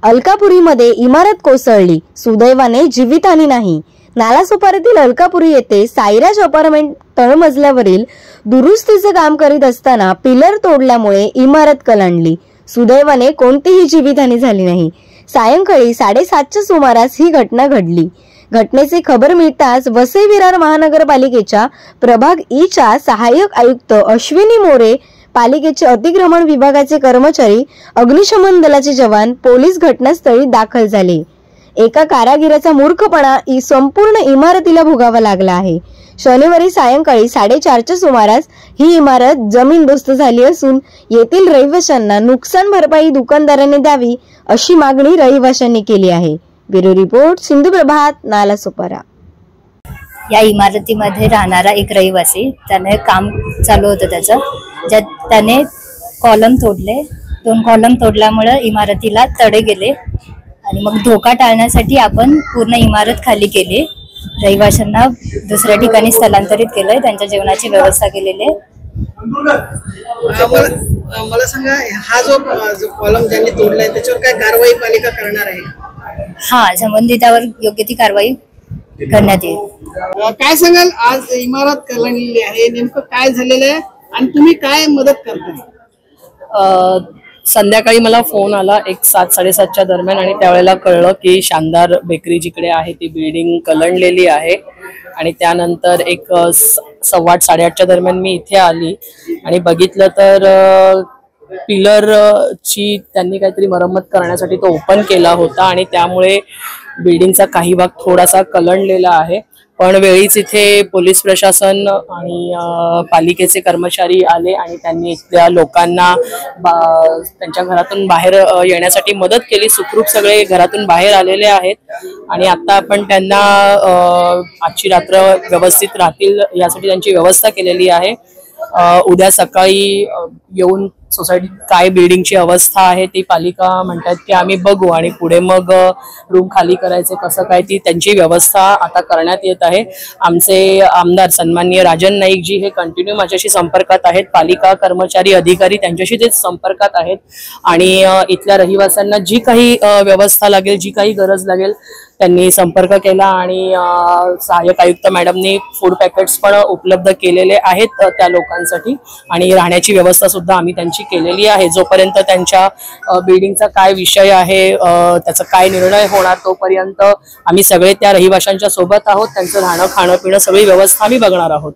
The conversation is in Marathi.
अलकापुरीमध्ये इमारत कोसळली, सुदैवाने जीवितहानी नाही। नालासोपाऱ्यातील अलकापुरी येथे साईराज अपार्टमेंट तळमजल्यावरील दुरुस्तीचे काम करीत असताना पिलर तोडल्यामुळे इमारत कलंडली। सुदैवाने कोणतीही जीवितहानी झाली नाही। सायंकाळी 7:30च्या सुमारास ही घटना घडली। घटनेची खबर मिळताच वसई विरार महानगरपालिकेच्या प्रभाग ईच्या सहाय्यक आयुक्त अश्विनी मोरे, पालिकेचे अतिक्रमण विभागाचे कर्मचारी, अग्निशमन दलाचे जवान, पोलीस घटनास्थळी दाखल झाले। एका कारागिराचा मूर्खपणा संपूर्ण इमारतीला भोगावा लागला आहे। शनिवारी सायंकाळी 4:30च्या सुमारास ही इमारत जमीनदोस्त झाली असून येथील रहिवाशांना नुकसान भरपाई दुकानदाराने द्यावी अशी मागणी रहिवाशांनी केली आहे। ब्युरो रिपोर्ट, सिंधू प्रभात, नालासोपारा। या इमारतीमध्ये राहणारा एक रहिवासी, त्याने काम चालू होतं त्याचं, ज्यात त्याने कॉलम तोडले। 2 कॉलम तोडल्यामुळे इमारतीला तडे गेले आणि मग धोका टाळण्यासाठी आपण पूर्ण इमारत खाली केली। रहिवाशांना दुसऱ्या ठिकाणी स्थलांतरित केलंय, त्यांच्या जेवणाची व्यवस्था केलेली आहे। मला सांगा, हा जो कॉलम ज्यांनी तोडलाय त्याच्यावर काय कारवाई पालिका करणार आहे? हा, संबंधितावर योग्य ती कारवाई करण्यात येईल। काय सांगाल, आज इमारत कलंडलेली आहे, नेमकं काय झालेलं आहे आणि तुम्ही काय मदत करताय? संध्याकाळी मला फोन आला 7:30च्या दरम्यान आणि त्यावेळेला कळलं की शानदार बेकरी जिकडे आहे ती बिल्डिंग कलंडलेली आहे। आणि त्यानंतर 8:15-8:30च्या दरम्यान मी इथे आली आणि बघितलं तर पिलरची त्यांनी काहीतरी मरम्मत करण्यासाठी तो ओपन केला होता आणि त्यामुळे बिल्डिंगचा काही भाग थोडासा कलंडलेला आहे। पण वेळीच इथे पोलीस प्रशासन आणि पालिकेचे कर्मचारी आले आणि त्यांनी इथल्या लोकांना त्यांच्या घरातून बाहेर येण्यासाठी मदत केली। सुखरूप सगळे घरातून बाहेर आलेले आहेत आणि आता आपण त्यांना आजची रात्र व्यवस्थित राहतील यासाठी त्यांची व्यवस्था केलेली आहे। उद्या सकाळी येऊन सोसायटीत काय बिल्डिंगची अवस्था आहे ती पालिका म्हणतात की आम्ही बघू आणि पुढे मग रूम खाली करायचे कसं काय ती त्यांची व्यवस्था आता करण्यात येत आहे। आमचे आमदार सन्माननीय राजन नाईक जी हे कंटिन्यू माझ्याशी संपर्कात आहेत, पालिका कर्मचारी अधिकारी त्यांच्याशी ते संपर्कात आहेत आणि इथल्या रहिवाशांना जी काही व्यवस्था लागेल, जी काही गरज लागेल त्यांनी संपर्क केला आणि सहाय्यक आयुक्त मॅडमनी फूड पॅकेट्स पण उपलब्ध केलेले आहेत त्या लोकांसाठी आणि राहण्याची व्यवस्था सुद्धा आम्ही त्यांची केलेली आहे। जोपर्यंत त्यांच्या बिल्डिंगचा काय विषय आहे, त्याचा काय निर्णय होणार तोपर्यंत आम्ही सगळे त्या रहिवाशांच्या सोबत आहोत। त्यांचं राहणं, खाणं, पिणं सगळी व्यवस्था आम्ही बघणार आहोत।